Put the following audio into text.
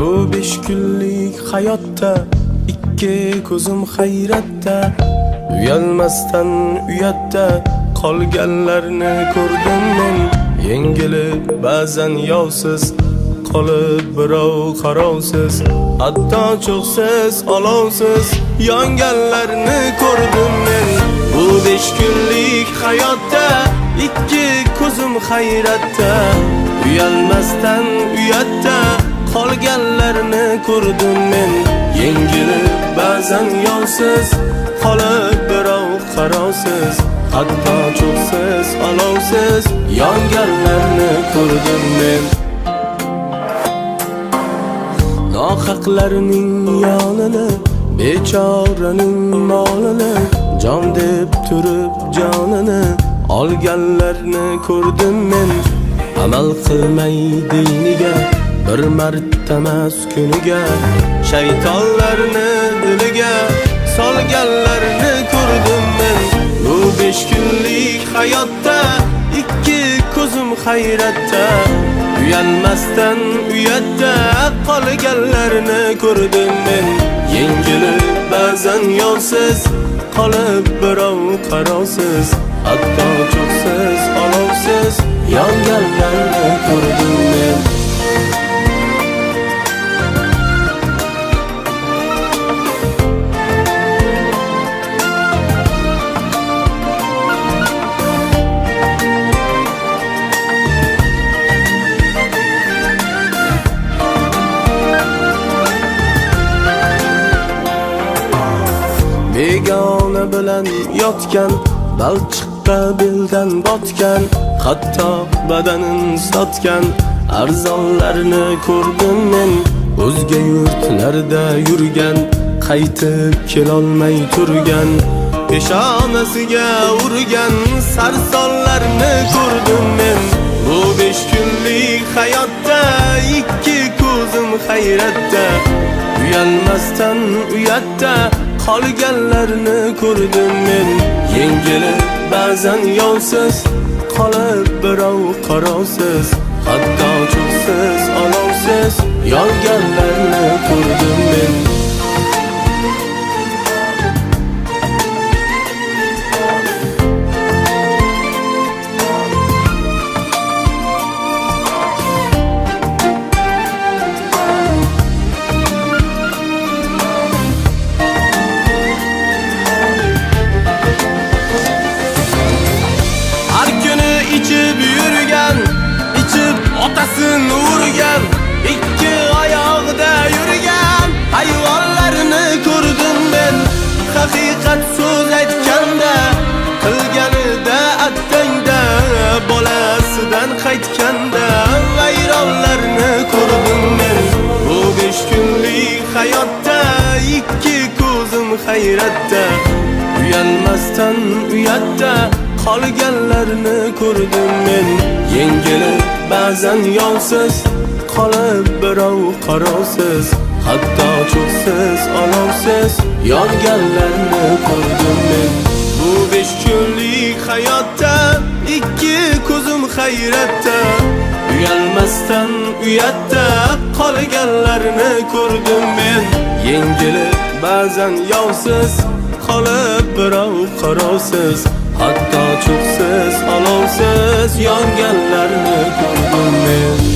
Bu 5 kunlik hayotda ikki ko'zim hayratda, uyalmasdan uyatda qolganlarni ko'rdim men. Yengilib ba'zan yovsiz qolib birov qarovsiz, hatto cho'qsiz olovsiz yonganlarni ko'rdim men. Bu 5 kunlik hayotda ikki ko'zim hayratda, uyalmasdan uyatda qolganlarni ko'rdim men. Yengilib ba'zan yovsiz qolib birov qarovsiz, hatto cho'qsiz olovsiz yonganlarni ko'rdim men. Nohaqlarning yonini, bechoraning molini, jon deb turib jonini olganlarni ko'rdim men. Amal qilmay diniga, bir martamas kuniga, shaytonlarni diliga solganlarni ko'rdim men. Bu 5 kunlik hayotda ikki ko'zim hayratda, uyalmasdan uyatda qolganlarni ko'rdim men. Yengilib ba'zan yovsiz qolib birov qarovsiz, hatto cho'qsiz olovsiz yonganlarni ko'rdim men. Begona bilan yotgan, balchiqqa beldan botgan, hatto badanin sotgan arzonlarni ko'rdim men. O'zga yurtlarda yurgan, qaytib kelolmay turgan, peshonasiga urgan sarsonlarni ko'rdim men. Bu 5 kunlik hayotda ikki ko'zim hayratda, uyalmasdan uyatda qolganlarni ko'rdim men. Yengilib ba'zan yovsiz qolib birov qarovsiz, hatto cho'qsiz olovsiz yonganlarni ko'rdim men. İçib yurgan, içib otasini urgan, ikki oyoqda yurgan hayvonlarni ko'rdim men. Haqiqat so'z aytganda, qilganida attangda, bolasidan qaytganda vayronlarni ko'rdim men. Bu 5 kunlik hayotda ikki ko'zim hayratda, uyalmasdan uyatda qolganlarni ko'rdim men. Yengilib ba'zan yovsiz qolib birov qarovsiz, hatto cho'qsiz olovsiz yonganlarni ko'rdim men. Bu 5 kunlik hayotda ikki ko'zim hayratda, uyalmasdan uyatda qolganlarni ko'rdim men. Yengilib ba'zan yovsiz qolib birov qarovsiz, hatto cho'qsiz olovsiz yonganlarni ko'rdim men.